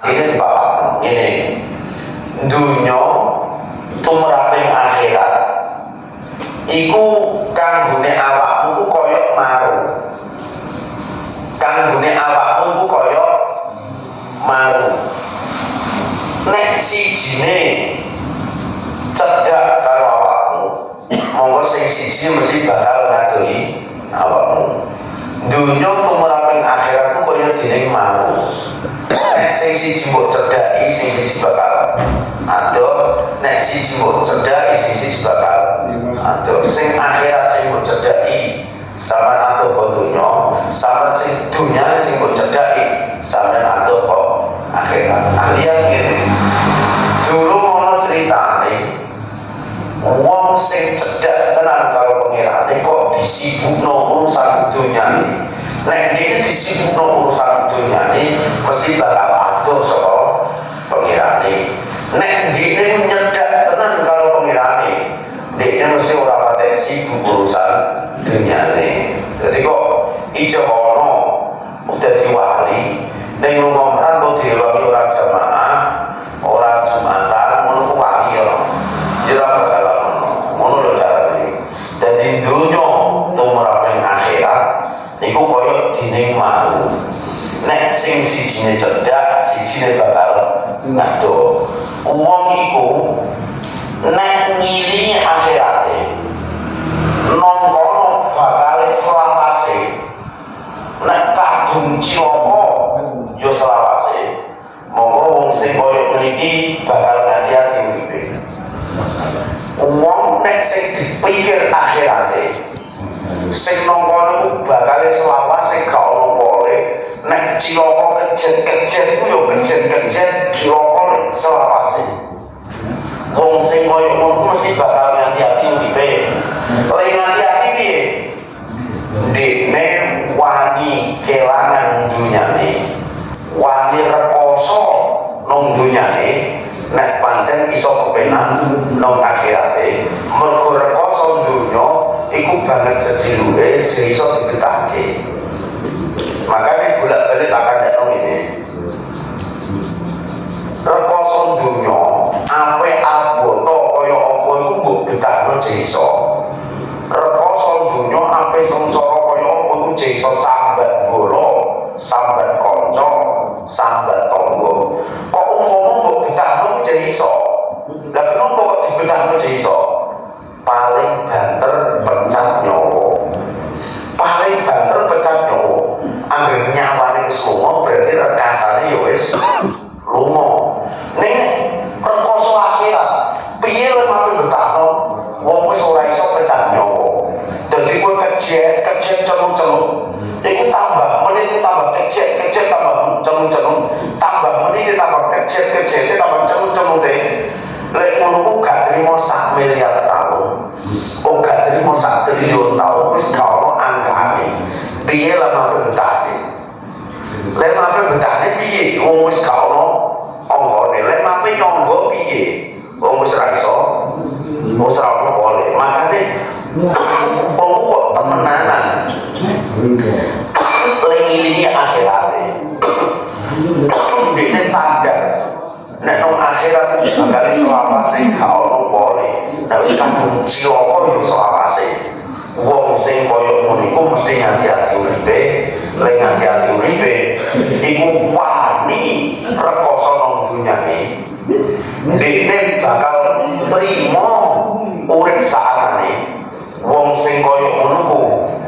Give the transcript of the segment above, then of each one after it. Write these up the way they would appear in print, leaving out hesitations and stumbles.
Ini bapak ini dunya tumraping akhirat iku kanggone awakmu ku koyok maru. Kanggone awakmu ku koyok maru. Nek sijine cedhak karo awakmu, monggo sing siji mesti bakal ngadoi awakmu. Dunya tumraping akhirat ku koyo dening maru. Nek sing siji mbok cedhaki, sing siji bakal adoh. Nek siji mbok cedhaki, sing siji bakal adoh. Sing akhirat sing mbok cedhaki sampean adoh kok dunya, sampean sing dunya sing mbok cedhaki sampean adoh kok akhirat. Alias ngene. Dulu ono critane wong sing cedhak tenan karo pangerane kok disibukno urusan dunyane. Nek dene disibukno urusan dunyane mesti bakal adoh saka pangerane. Nek dene nyedhak tenan karo pangerane, dene mesti ora patek sibuk urusan dunyane. Dadi kok ijo ono dadi wali ning rumah rantau direwangi ora jamaah, ora jumatan, ngono ku wali ora. Jera bakal ngono lho carane. Dadi dunya tumraping akhirat iku koyo dening maru. Nek sing sijine cedhak, sijine bakal ngadoh. Wong iku nek ngilingi akhirate nongkono bakal selawase. Nek kadung cilaka yo selawase. Monggo wong sing koyo mriki bakal ngati-ati uripe. Wong nek sing dipikir akhirate sing nongkono bakal selawase gak ono pole. Nek cilaka kejet-kejet ku yo kejet-kejet cilaka selawase. Wong sing koyo ngono mesti bakal ngati-ati uripe. Lek ngati-ati piye? Dene wani kelangan dunyane, wani rekoso nang dunyane, nek pancen iso kepenak nang akhirate. Mergo rekoso dunya iku banget sedulure je iso dibetake. Makanya bolak-balik akan nek ngene. Rekoso dunya ape aboto kaya apa iku mbok betahno je iso. Rekoso dunya ape sengsara kaya apa iku je iso sambat bola, sambat kanca, sambat tangga. Kok umpama mbok betahno je iso. Lah kenapa kok dibetahno je iso? Paling banter pecat nyawa. Paling banter pecat nyawa. Anggere nyawane wis lunga berarti rekasane ya wis lunga. Ning rekoso akhirat piye lek mape betahno wong wis ora iso pecat nyawa. Dadi kowe kejet celuk-celuk. Iku tambah menit tambah kejet tambah celuk-celuk. Tambah menit tambah kejet tambah celuk-celuk. Lek ngono ku gak trimo 1 miliar tahun. Kok gak trimo 1 triliun tahun wis gak ono angkane. Piye lek mape betahne? Lek mape betahne piye? Wong wis gak ono anggone. Lek mape nyangga piye? Wong wis ra iso. Wis ra ono boleh. Makane wong kok temenanan. Lengi-lengi akhirate. Dene sadar nek nang akhirat bakal selawase gak ono boleh. Nek wis kadung cilaka yo selawase. Wong sing koyo ngono iku mesti ngati-ati uripe. Lek ngati-ati uripe iku wani rekoso nang dunyane. Dene bakal trimo urip saarane. Wong sing koyo ngono ku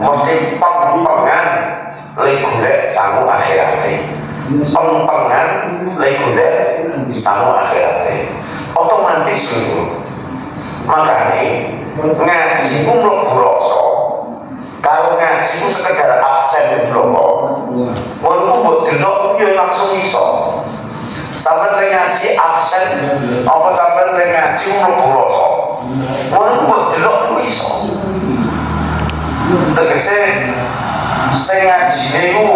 mesti peng-pengan lek golek sangu akhirate. Peng-pengan lek golek sangu akhirate. Otomatis lho. Makane ngaji ku mlebu rasa. Karo ngaji ku sekedar absen bloko. Ngono ku mbok delok yo langsung iso. Sampai ngaji absen apa sampai ngaji mlebu rasa. Ngono ku mbok delok ku iso. Tegese sing ngajine iku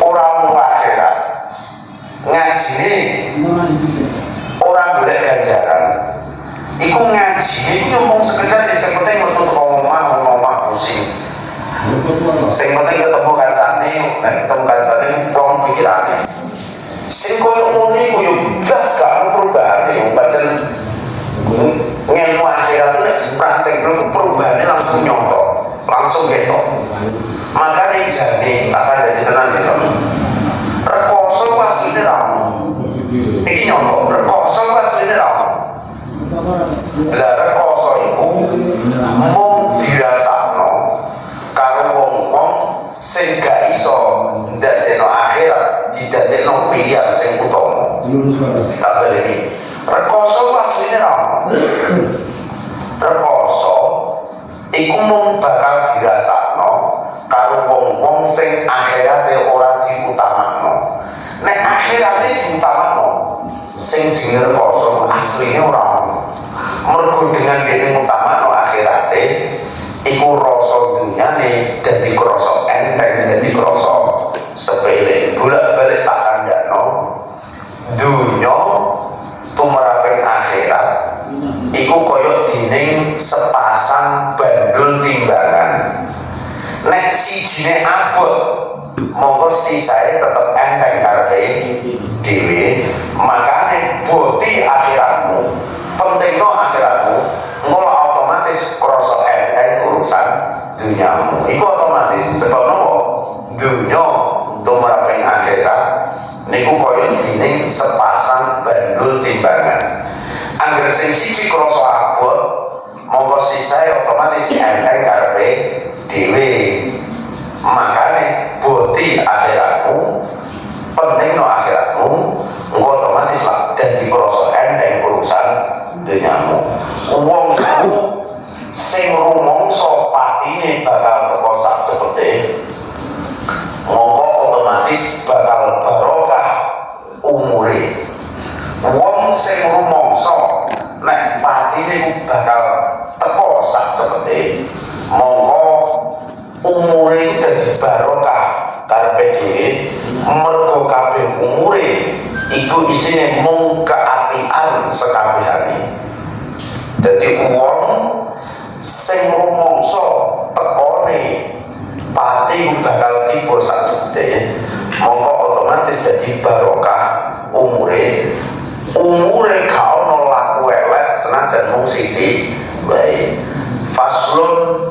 ora murah akhirat. Ngajine ora golek ganjaran. Iku ngajine iku ngomong sekedar sing penting metu teko omah pusing. Sing penting ketemu kancane, nek ketemu kancane wong pikirane. sing koyo ngono iku yo blas gak ono perubahane pancen ngilmu akhirat itu nek dipraktekno perubahane langsung nyontok langsung ketok makanya jane akan jadi tenan gitu rekoso asline ra iki nyontok rekoso asline ra lah rekoso iku mung dirasakno karo wong-wong sing gak iso ndadekno akhirat didadekno pilihan sing utama tak baleni rekoso asline ra rekoso iku mung bakal dirasakno karo wong-wong sing akhirate ora diutamakno nek akhirate diutamakno sing jenenge rekoso asline ora mergo dengan dene ngutamakno akhirate iku rasa dunyane dadi krasa enteng dadi krasa sepele bolak-balik tak kandhakno dunya tumraping akhirat iku kaya dening sepasang bandul timbangan nek sijine abot monggo sisae tetep enteng karepe dhewe makane boti akhiratmu pentingno akhiratmu ngono otomatis krasa enteng urusan dunyamu iku otomatis sebab nopo dunya tumraping akhirat niku kaya dening sepasang bandul timbangan angger sing siji krasa abot monggo sisae otomatis enteng karepe dhewe makane boti akhiratmu pentingno akhiratmu engko otomatis lah dadi krasa enteng urusan dunyamu wong iku sing rumangsa patine bakal teko sak cepete monggo otomatis bakal barokah umure wong sing rumangsa nek patine ku bakal teko sak cepete monggo umure dadi barokah karepe dhewe mergo kabeh umure iku isine mung keapian sekabehane dadi wong sing rumangsa tekone pati bakal tiba sak cepete monggo otomatis dadi barokah umure gak ono laku elek senajan mung sithik wae faslun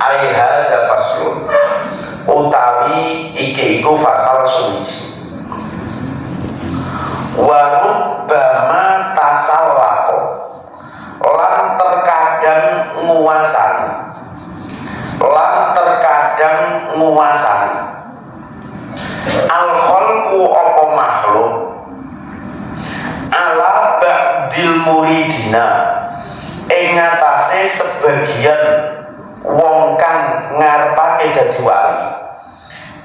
aihada faslun utawi iki iku fasal suci warubbama tasallaqo lan terkadang nguasani al-khalqu apa makhluk ala ba'dil muridina ing ngatasé sebagian wong kang ngarepake dadi wali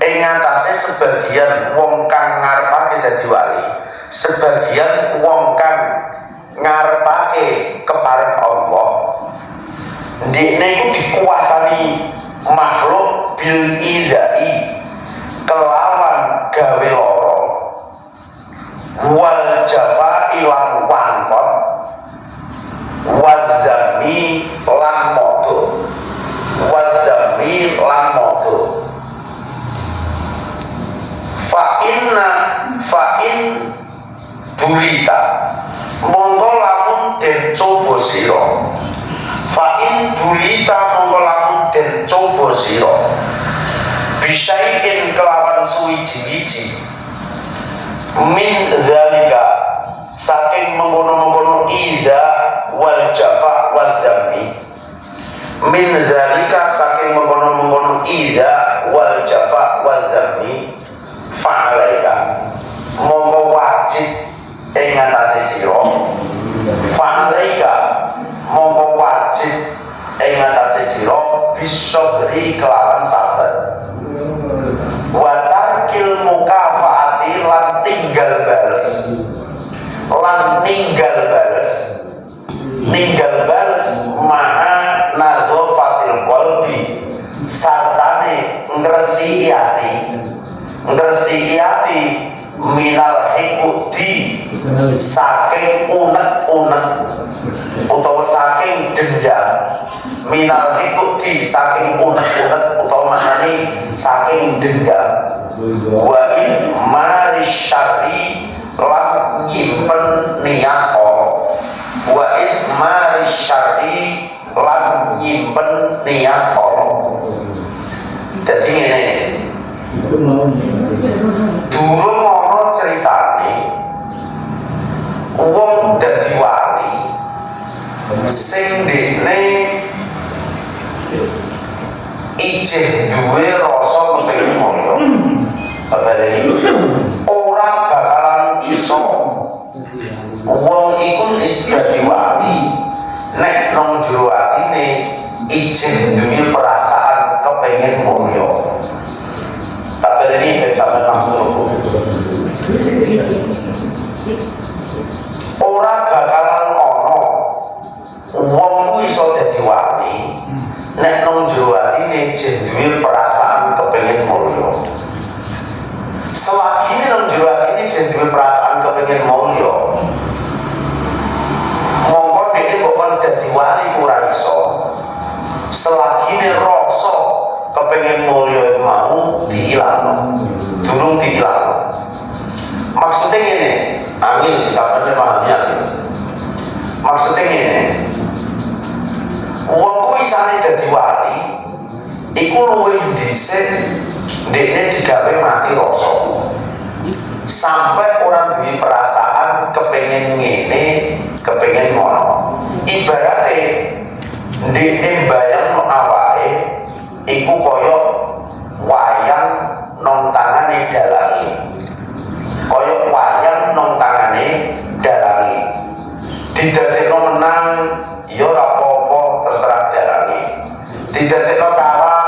ing ngatasé sebagian wong kang ngarepake dadi wali sebagian wong kang ngarepake kepareng Allah ndekne iku dikuasani makhluk bil idai kelawan gawe loro wal jafa ilang wangkot wadami lan modo fa'in burita monggo lamun den coba sira fa'in burita monggo lamun den coba sira bisain kelawan suwiji-wiji min zalika saking mengkono-mengkono ida wal jafa wal dami min zalika saking mengkono-mengkono ida wal jafa wal dami fa'alaika monggo wajib ing atase sira fa'alaika monggo wajib ing atase sira bisobri kelawan sabar wa tarkil mukafaati lan ninggal bales maha nadhofatil qalbi sartane ngresiki ati minal hikudi saking unek-unek utawa saking dendam minal hikudi saking unek-unek utawa maknane saking dendam wa in marisyari syari lan nyimpen niat Allah. Jadi ngene, durung ana ceritane wong dadi wali sing dekne ijeh duwe rasa kepengin mulya. Apalagi ora bakalan iso wong iku wis dadi wali nek nang jero atine ijeh duwe perasaan kepengin mulya. Apalagi sampe langsung ora bakalan ana wong iso dadi wali nek nang jero atine duwe perasaan kepengin mulya. Selagi nang jero atine duwe perasaan kepengin mulya, monggo dene kok kon dadi wali ora iso. Selagi rasa kepengin mulya mau diilang, durung diilang. Maksudnya ngene, angin sampeyan pahami angin. Maksudnya ngene, wong kuwi isane dadi wali iku luwih dhisik dekne digawe mati rasa sampai orang duwe perasaan kepengen ngene kepengen ngono. Ibarate dekne bayang awake iku koyo wayang nang tangane dalangi, koyo wayang nang tangane dalangi didadekno menang ya ora apa-apa terserah dalangi, didadekno kalah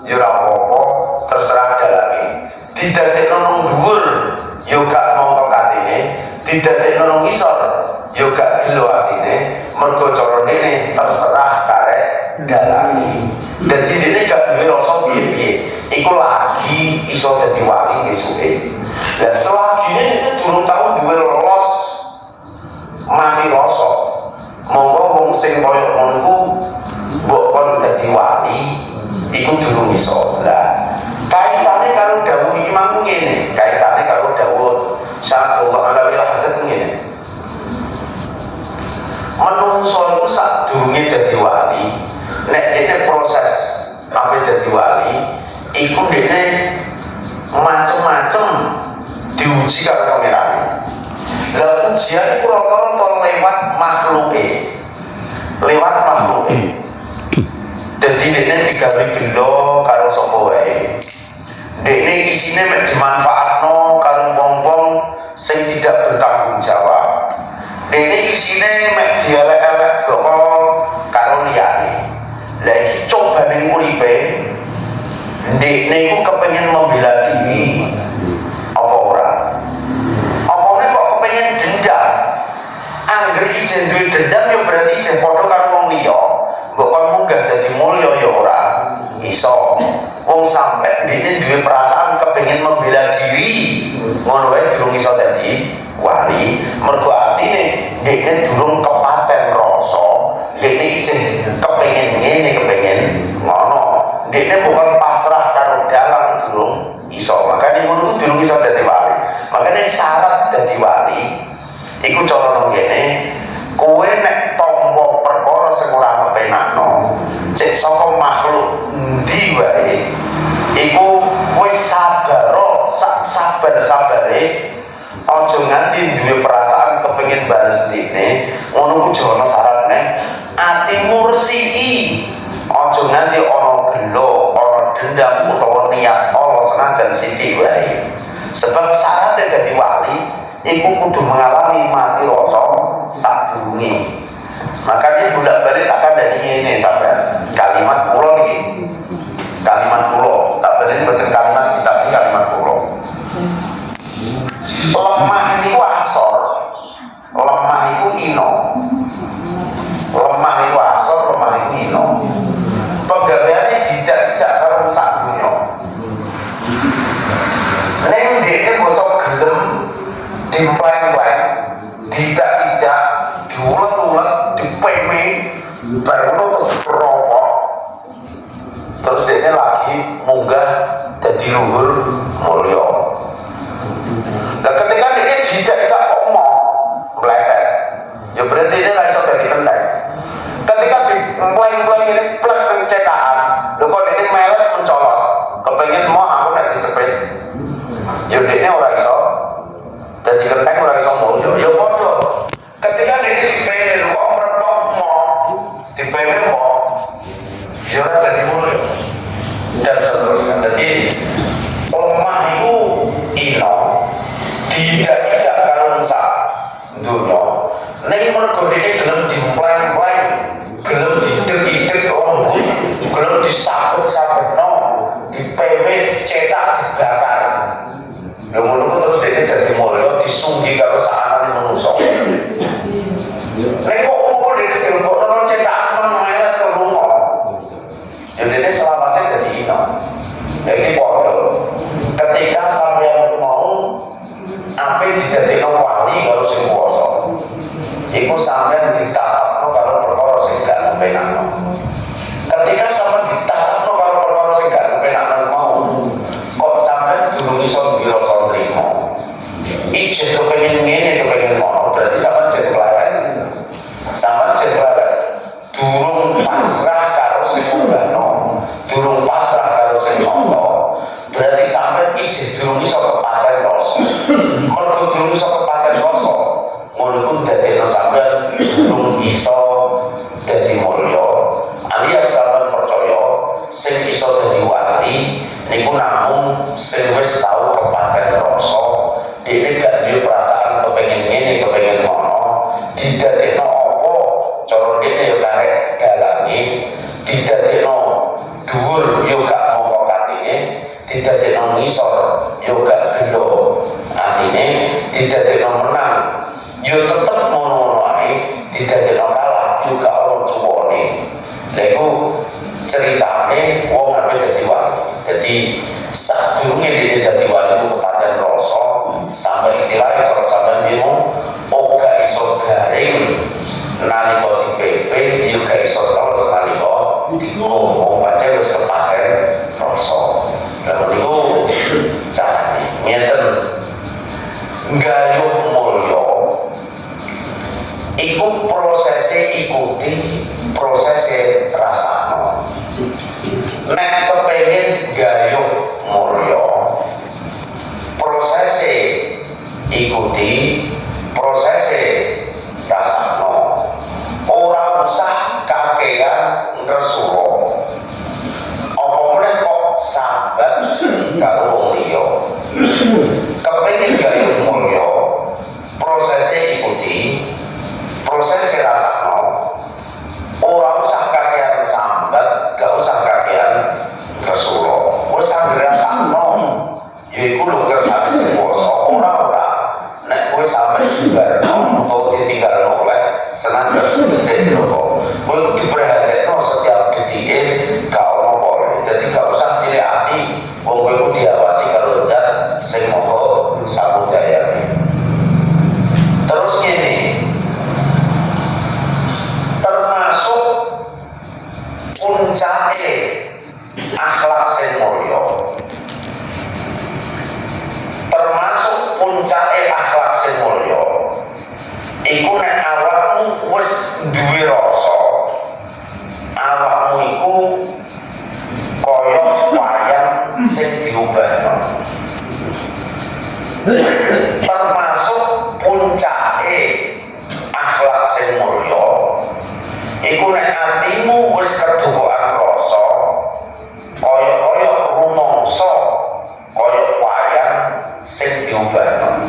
ya ora apa-apa terserah dalangi, didadekno nang dhuwur ya gak mongko katine, didadekno nang ngisor ya gak gelo atine, mergo cara dene terserah karek dalangi. Dadi dene gak duwe rasa piye-piye iku lagi iso dadi wali esuke. Lah selagi dene durung tau duwe los mati rasa, monggo wong sing koyo ngono iku mbok kon dadi wali iku durung iso. Lah kaitane karo dawuh iki mang ngene, kaitane karo dawuh sallallahu alaihi wasallam ngene. Menungso iku sadurunge dadi wali, nek dene proses sampai dadi wali iku dene macem-macem diuji karo pangerane. Lah ujian iku rata-rata lewat makhluke. Lewat makhluke. Dadi dene digawe gelo karo sapa wae. Dene isine mek dimanfaatno karo wong-wong sing tidak bertanggung jawab. Dene isine mek dielek-elek karo liyane. Lah iki cobane uripe ndekne iku kepengin membela diri apa ora? Apa nek kok kepengin dendam? Angger ijen duwe dendam ya berarti ijen padha karo wong liya. Mbok kon munggah dadi mulya ya ora iso. Wong sampe ndekne duwe perasaan kepengin membela diri, ngono wae durung iso dadi wali. Mergo atine ndekne durung kepaten rasa, ndekne ijen kepengin ngene kepengin ngono. Ndekne bukan pasrah karo dalang durung iso. Makane ngono durung iso dadi wali. Makane syarat dadi wali iku cara nang kene kowe nek tampa perkara sing ora kepenakno cek saka makhluk endi wae iku wis sabar sak sabar-sabare aja nganti duwe perasaan kepengin bales dene ngono ku jono syaratne atimu resiki aja nganti ana gelo ana dendam utawa niat Allah senajan sithik wae. Sebab syarat dadi wali iku kudu mengalami mati rasa sadurunge. Makanya bolak-balik akan dari ini sampai kalimat pulau ini, kalimat pulau tak balik betul kalimat kita ini kalimat pulau. Lemah itu asor, lemah itu ino, lemah itu asor, lemah itu ino. Pegawaiannya tidak kalau sak dunia. Neng dia gosok gelem, dipleng-pleng, tidak diulet-ulet, dipeme, baru terus rokok, terus dia lagi munggah jadi luhur mulya. Nah ketika dia tidak omong meletet, ya berarti dia nggak bisa jadi kendai. pleng-pleng ini plek pencetakan. Lho kok ini melet mencolot. Kepengen mau aku nek dicepet. Ya dekne ora iso. Dadi kenteng ora iso mulya. Ya padha. Ketika dia dipilih kok meretok mau dipilih mau ya ora dadi mulya. Dan seterusnya. Jadi lemah itu ino tidak kalau sak dunia. Nek mergo dene gelem dimpleng-pleng, gelem didek-idek orang bun, gelem disabet-sabetno, dipewe, dicetak, dibakar. Lha ngono terus dene dadi mulya disunggi karo sakane manungsa. Nek kok ngono dene dilebokno cetak melet ke rumah. Ya dene selawase dadi ino. Iki padha. Ketika sampeyan mau ape didadekno wali karo sing kuwasa. Iku sampeyan ditatapno karo perkara sing gak kepenakno. Ketika sampeyan ditatapno karo perkara sing gak kepenakno mau, kok sampeyan durung iso duwe rasa trima. Ijek kepengin ngene kepengin ngono, berarti sampeyan jek pelayan. Sampeyan jek pelayan. Durung pasrah karo sing mbahno, durung pasrah karo sing ngono. Berarti sampeyan ijek durung iso kepaten rasa. Mergo durung iso kepaten rasa, ngono ku dadekno sampeyan durung iso dadi mulya. Alias sampeyan percaya sing iso dadi wali niku namung sing wis tau kepaten rasa. Dene gak duwe perasaan kepengin ngene kepengin ngono. Didadekno apa? Cara dene yo karek dalane, didadekno dhuwur yo gak mongko katine, didadekno ngisor yo gak gelo atine, didadekno menang yo tetep ngono-ngono ae, didadekno kalah yo gak ono cuwone. Lha iku ceritane wong ape dadi wali. Dadi sadurunge dene dadi wali ku kepaten rasa sampai istilahnya kalau sampeyan bingung ora iso garing nalika dipepe yo gak iso terus nalika ngomong pancen wis kepaten rasa. Lha niku carane ngeten gayuh mulya iku prosese ikuti prosese rasakno. Nek kepengin gayuh mulya prosese ikuti prosese rasakno. Ora usah kakean ngresula. Apa meneh kok sambat karo wong liya. Kepengin gayuh mulya prosese ikuti prosese rasakno. Ora usah kakean sambat, gak usah kakean ngresula. Wis anggere rasakno. Yaiku lho kersane sing kuwasa ora nek kowe sampe dibarno utawa ditinggalno oleh senajan sedetik lho kowe diperhatekno setiap detike gak ono apa. Dadi gak usah cilik ati wong kowe ku diawasi karo zat sing maha samudaya. Terus ngene termasuk puncake akhlak sing mulya. Termasuk puncake akhlak sing mulya iku nek awakmu wis duwe rasa, awakmu iku kaya wayang sing diubahno. Termasuk puncake akhlak sing mulya iku nek atimu wis kedukaan rasa kaya rumangsa kaya wayang sing diubahno.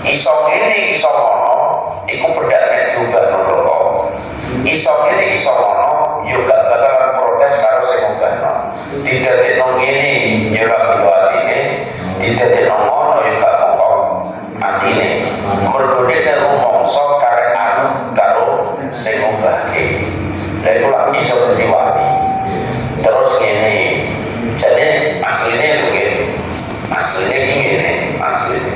Iso ngene iso ngono iku bedak nek diubahno lho. Iso ngene iso ngono yo gak bakalan protes karo sing ubahno. Didadekno ngene yo ora kudu atine, didadekno ngono yo gak mongko atine. Mergo nek rumangsa karek anut karo sing ubahke. Lha iku lagi iso dadi wali. Terus ngene. Jadi asline lho nggih. Asline iki ngene, asline.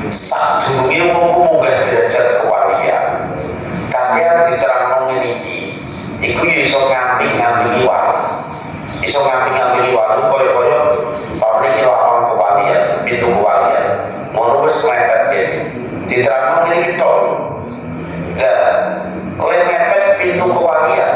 Sadurunge wong munggah derajat kewalian, kakean diterangno ngene iki. Iku yo iso ngambil wali. Iso ngambil wali kaya pabrik lawan kewalian, pintu kewalian. Ngono wis mepet ya. Diterangno ngene iki tok. Lah, kowe mepet pintu kewalian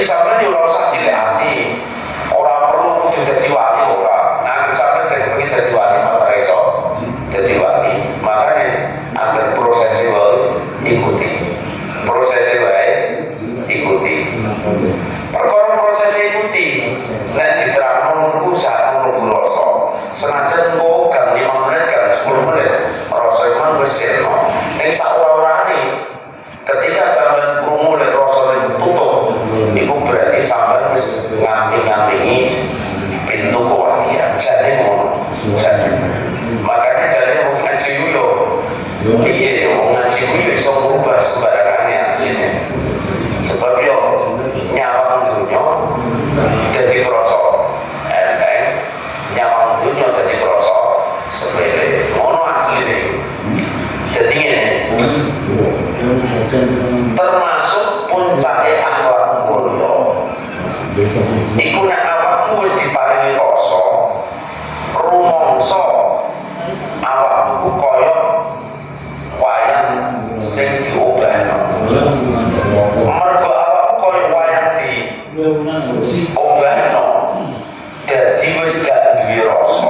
sampeyan yo ora usah cilik ati. Ora perlu kudu dadi wali ora. Nah, sampeyan sing pengen dadi wali malah iso dadi wali. Makanya ambil prosesnya wae ikuti. Prosesnya wae ikuti. Perkara prosesnya ikuti. Nek diterangno niku sak ngono rasa. Senajan kok gang 5 menit gang 10 menit rasa iman wis sirno. Ing sakurang-urangane ketika sampeyan krungu lek rasa tutup, iku berarti sampeyan wis ngambil-ngambilgi pintu kewalian. Jadi ngono. Makanya jadi mau ngaji yo. Iya yo ngaji yo iso berubah sembarangan aslinya. Sebab yo nyawang dunia jadi krasa enteng, nyawang dunia jadi krasa sepele. Ngono asline. Jadi ngene. Termasuk puncake akhlak mulia. Iku nek awakmu wis diparingi rasa, rumangsa awakmu kaya wayang sing diobahno. Mergo awakmu kaya wayang diobahno, dadi wis gak duwe rasa.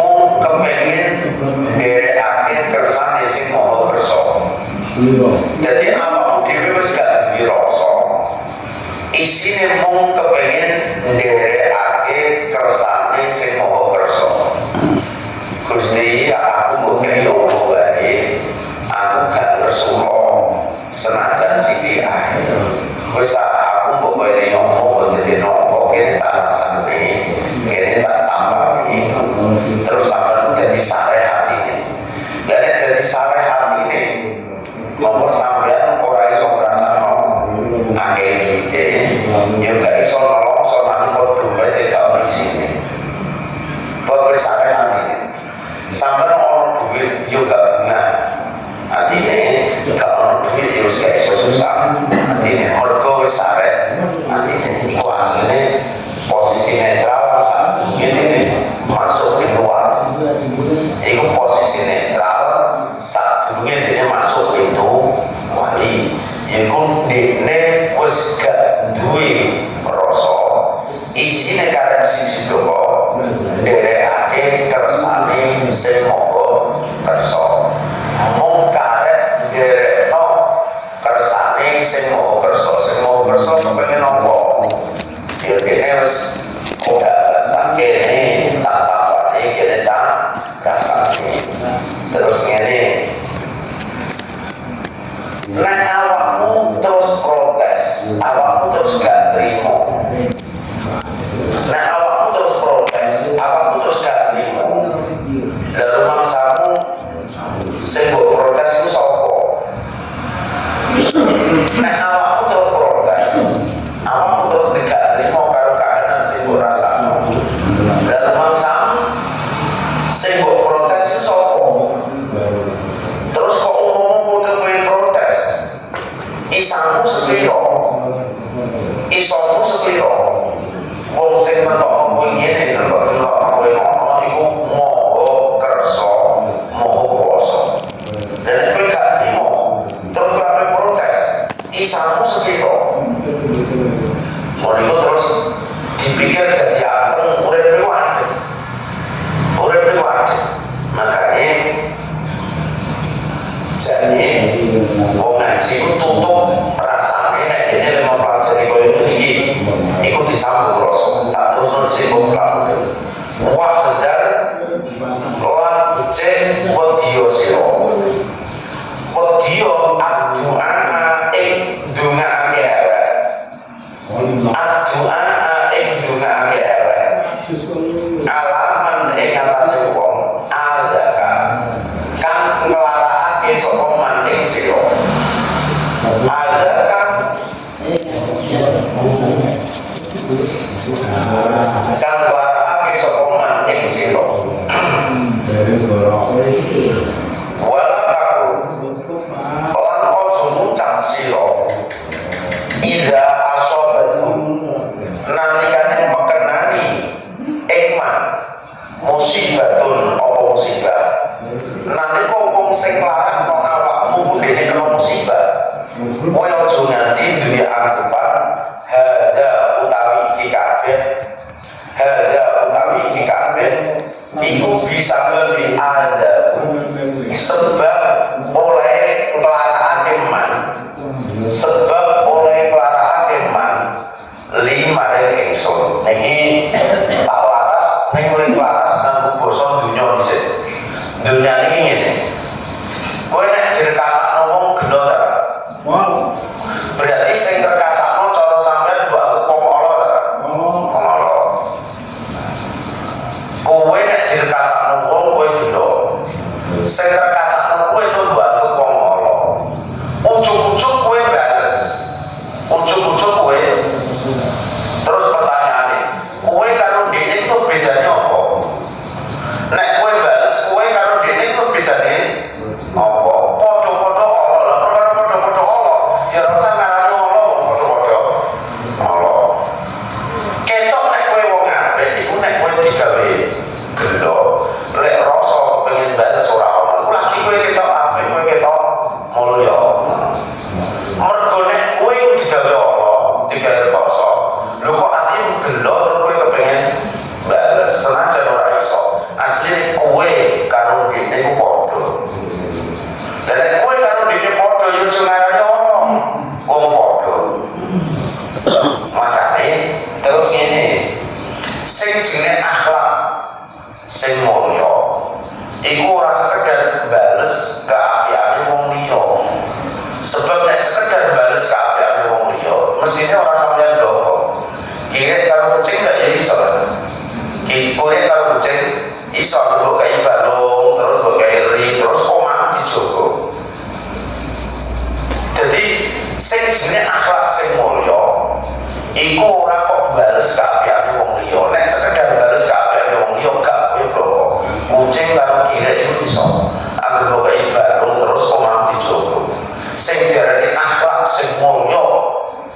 Mung kepengin nderekake kersane sing maha kersa. Dadi awakmu dhewe wis gak duwe rasa. Isine mung kepengin nderekake kersane sing maha kersa. Gusti aku mbok kaya opo wae. Aku gak ngersulo senajan sithik ae. Wis aku mbok kaya opo dadi nopo kene tak rasane. Kene tak tambahi. Terus sampeyan dadi sare atine. Lah nek dadi sare atine, monggo sampeyan ora iso ngrasakno akeh duite. Ya gak iso nolong soalnya kok duit gak ono isine. Kok wis sare atine. Sampai orang duit juga enggak, artinya gak orang duit ya wis gak iso susah, artinya mergo wis sare, artinya itu hasilnya posisi netral saat ini masuk ke luar. Itu posisi netral saat ini masuk itu wali. Itu dene wis gak duwe rasa, isine karek siji doko nderekake kersane sing maha kersa. Mung karek nderekno kersane sing maha kersa. Sing maha kersa kepengin apa? Ya dene wis ora tak kene tak tapane kene tak rasane. Terus ngene. Nek awakmu terus protes, awakmu terus gak terima. Nek awakmu terus protes, awakmu terus gak terima. Lalu mangsamu sing mbok protes iku sapa? Nek awakmu terus protes, awakmu terus gak terima karo kahanan sing mbok rasakno. Lalu mangsamu sing mbok protes iku sapa? Terus kok umummu kowe protes? Isamu sepiro? Isomu sepiro? Wong sing mentok kowe ngene delok-delok kowe ngono iku maha kersa, maha kuwasa. Dan kowe gak trimo, terus kowe protes. Isamu sepiro? Ngono terus dipikir dadi anteng urip liwat. Urip liwat. Makanya jadi wong ngaji ku tutup rasane nek dene lek mempelajari koyo iki iku disambung rasa tak terus sing mlaku wah dar lan cek wadiyo sira wadiyo addu'a ing ndongaake arek addu'a ing ndongaake arek alaman ing atase wong aldaka kang nglarakake sapa man ing sira aldaka kang nglarakake sapa man ing sira wala taku lan ojo ngucap sira ida asobatu nalikane mekenani ikman musibatun apa musibah nalika wong sing larang kok awakmu dene kena musibah kowe aja nganti duwe anggapan sing terkasakno cara sampean mbok anggap wong ala ta? Wong ala. Kowe nek dirkasakno wong kowe gelo. Sing terkasakno kowe itu mbok anggap wong ala. Ujug-ujug kowe bales. Ujug-ujug kowe terus pertanyaane, kowe karo dene itu bedanya apa? Nek kowe bales kowe karo dene itu bedane apa? Padha-padha ala. Lah perkara padha-padha ala, ya ora usah ngarani ala padha-padha ala. Ketok nek kowe wong apik iku nek kowe digawe gelo, lek rasa pengen bales ora ana. Iku lagi kowe ketok apik, kowe ketok mulya. Mergo nek kowe iku digawe ala, digawe paksa. Lho kok atimu gelo terus kowe kepengen bales senajan ora iso. Asline kowe karo dene iku padha. Lah nek kowe karo dene padha yo aja ngarani ana. Wong padha. Makane terus ngene. Sing jenenge akhlak sing mulya iku ora sekedar bales keapiane wong liya. Sebab nek sekedar bales keapiane wong liya, mestine ora sampeyan bloko. Kira karo kucing gak ya iso. Kira karo kucing iso mbok gawe balung, terus mbok gawe ri, terus omah dijogo. Jadi sing jenenge akhlak sing mulya iku ora kok bales keapiane wong liya. Nek sekedar bales keapiane wong liya gak kowe bloko. Kucing karo kira iku iso. Angger mbok gawe balung terus omah dijogo. Sing diarani akhlak sing mulya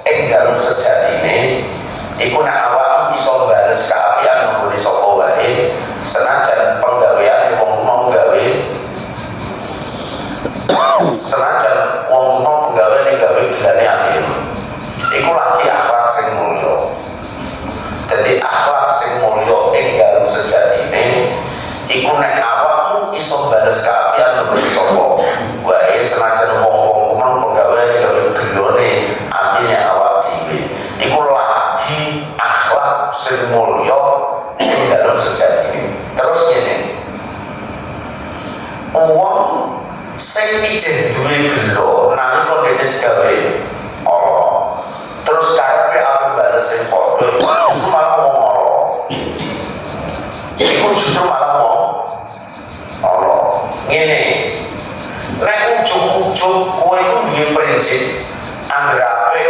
ing dalem sejatine iku nek awakmu iso bales keapian nggone sapa wae senajan penggaweane wong mau gawe senajan wong mau penggaweane gawe gelane apik iku lagi akhlak sing mulya. Dadi akhlak sing mulya ing dalem sejatine iku nek awakmu iso bales keapian nggone sapa wae senajan wong mau penggaweane gawe gelane atine awak dhewe iku lagi akhlak sing mulya ing dalem sejatine. Terus ngene, wong sing ijen duwe gelo nalika dene digawe ala terus karepe aku bales sing padha iku malah wong ala. Iku justru malah wong ala. Ngene, nek ujug-ujug kowe iku duwe prinsip angger apik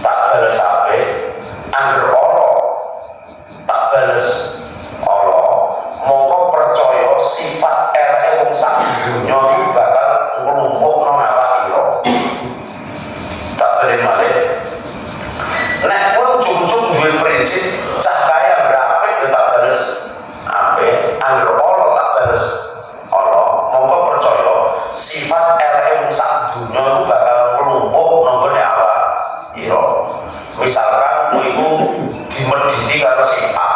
tak bales apik, angger ala tak bales ala. Monggo percaya sifat eleke wong sak donya iku bakal nglumpukno awak ira. Tak balen malih. Nek kowe ujug-ujug duwe prinsip cahaya apik ya tak bales apik, angger ala tak bales ala. Monggo percaya sifat eleke wong sak donya iku bakal nglumpuk nang gone awak ira. Misalkan kowe iku dimedhiti karo si A.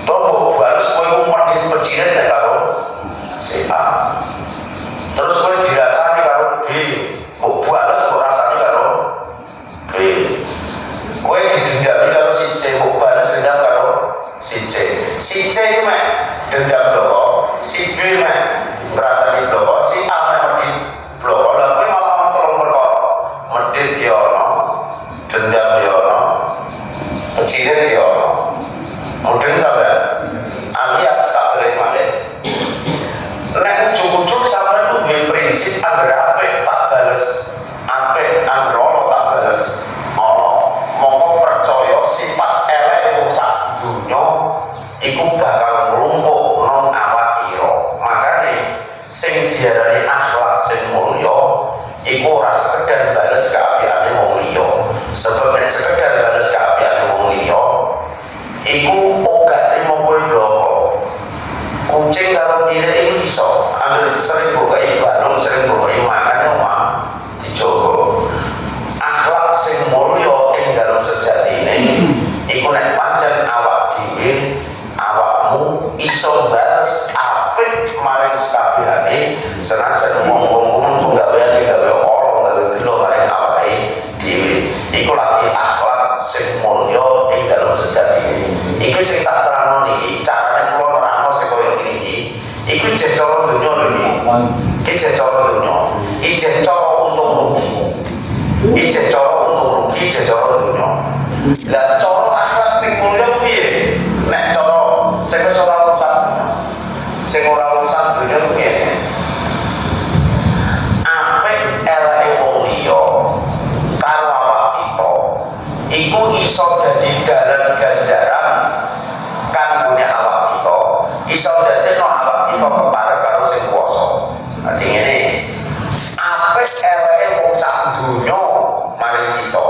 Toh balas kowe iku medhit peciren nek karo si A. Terus kowe dirasani karo B. Mbok balas kok rasane karo B. Kowe didendami karo si C, mbok balas dendam karo si C. Si C iku mek dendam bloko, si B mek rasane bloko, si A mek medhit bloko. Lah kowe malah telung perkara. Medhit ya ana, dendam ya ana, peciren ya ana. Mungkin sampai alias tak boleh malih. Nek ujug-ujug sampai itu duwe prinsip angger apik tak bales apik, angger ala tak bales ala. Monggo percaya sifat elek wong sak donya iku bakal nglumpuk nang awak ira. Makane sing diarani akhlak sing mulya iku ora sekedar bales keapiane wong liya. Sebab nek sekedar bales keapiane wong liya iku gak trimo kowe bloko. Kucing karo kira iku iso angger sering bokai balung, sering bokai makan omah dijogo. Akhlak sing mulya ing dalem sejatine iku nek pancen awak dhewe awakmu iso bales apik maring sakabehane senajan wong-wong penggaweane gawe ala gawe gelo maring awake dhewe. Iku lagi akhlak sing mulya ing dalem sejatine. Iku sing tak terangno niki, carane kula nerangno sing kaya iki. Iku jen cara donya lho iki. Iki jen cara donya. Iki jen cara untung rugi. iki cara dunya. Lah cara akhirat sing mulya piye? Nek cara sing wis ora urusan sing ora urusan dunya piye? Apik eleke wong liya karo awak kita iku iso dadi dalan ganjaran kanggone awak kita. Iso dadekno awak kita kepareng karo sing kuwasa. Dadi ngene. Apik eleke wong sak donya maring kita.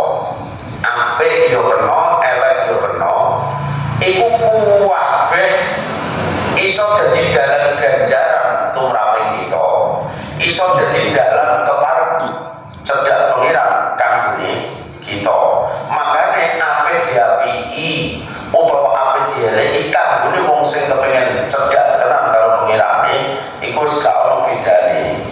Apik yo kena, elek yo kena. Iku kuwabeh iso dadi dalan ganjaran tumraping kita. Iso dadi dalan kepareng cedhak pengiran kanggone kita. Makane apik diapiki utawa apik dieleki kanggone wong sing kepengin cedhak tenan karo pengirane iku wis gak ono bedane.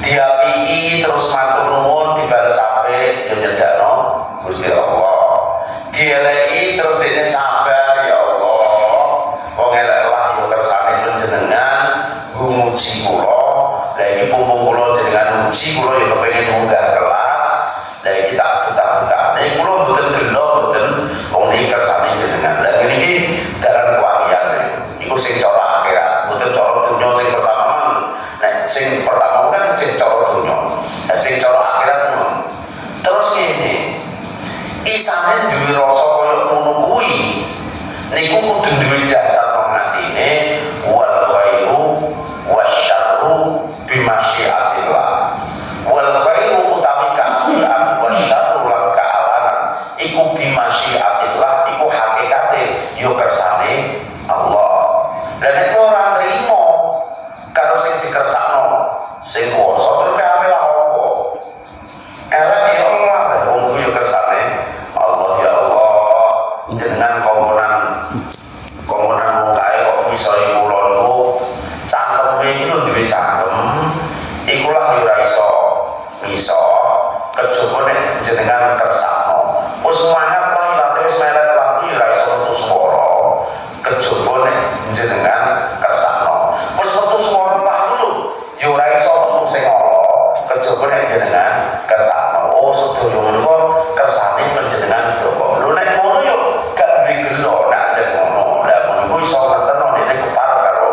Diapiki terus matur nuwun dibales apik yo nyedakno Gusti Allah. Dieleki terus dene sabar ya Allah. Wong elek lah yo kersane panjenengan ngumuji kula. Lah iki pumpung kula jenengan muji kula yo kepengin munggah kelas. Lah iki tak betah-betahne kula mboten gelo mboten wong niki kersane jenengan. Lah niki dalan kuwayan iku sing cara akhirat, mboten cara dunya sing pertama. Nek sing pertama kan sing cara dunya. Lah sing cara akhirat ngono. Terus ngene. Isane duwe rasa kaya ngono kuwi. Niku kudu duwe dasar nang atine wal khairu wasyarru bimasyiatillah. Wal khairu utawi kaapian wasyarru lan kaalanan iku bimasyiatillah iku hakikate yo kersane Allah. Lah nek ora nrimo karo sing dikersakno sing kuwasa terus kabeh lah apa? Elek ya Allah, wong kuwi yo kersane Allah ya Allah. Jenengan komunan mukae kok bisa kula niku cangkeme iki lho duwe cangkem. Iku lah ora iso kejaba nek jenengan kersakno. Wis manyak lah ilate wis melek lah iki ora iso metu swara. Kejaba nek jenengan kersakno. Wis metu swara lah lho ya ora iso metu sing ala. Kejaba nek jenengan kersakno. Oh sedaya menika kersane panjenengan kok. Lho nek ngono yo gak duwe gelo nek ngono. Lah ngono iso ngerteno nek kepar karo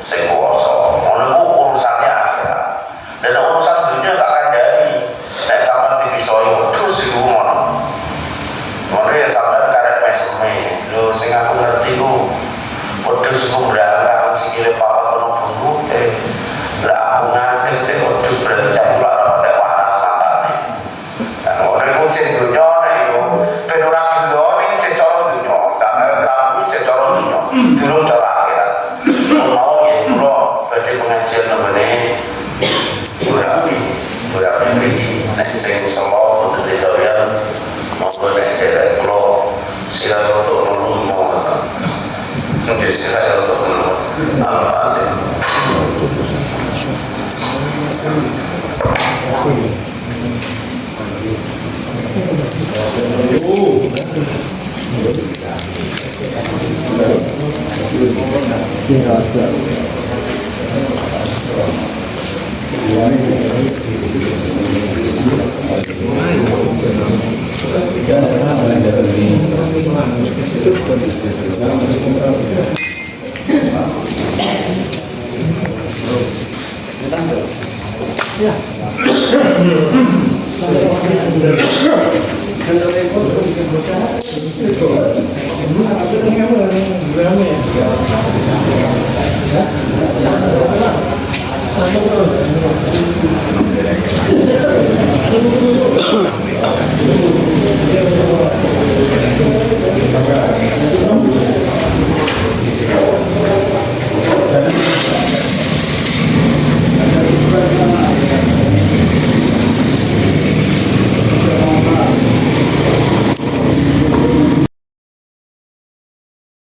sing kuwasa. Ngono ku urusane akhirat. Dan urusan dunia tak kandhani. Nek sampean dipisoi terus iku ngono. Ngono ya sampean karep meseme. Lho sing aku ngerti ku wedhus ku berangkang sikile papat ono bungkute. Lah aku ngadeg teh wedhus berarti jambul ora patek waras matane. Nah ngono iku sing dunia nek iku ben ora gelo ning sing cara dunia. Sampe rapi sing cara dunia. Durung cara akhirat. Mau ya kula badhe pengajian nemene Berapa ini nek sing semua untuk ditoyan maupun nek tidak kalau silakan untuk menunggu mungkin silakan untuk menunggu Al-Fatihah. Ya.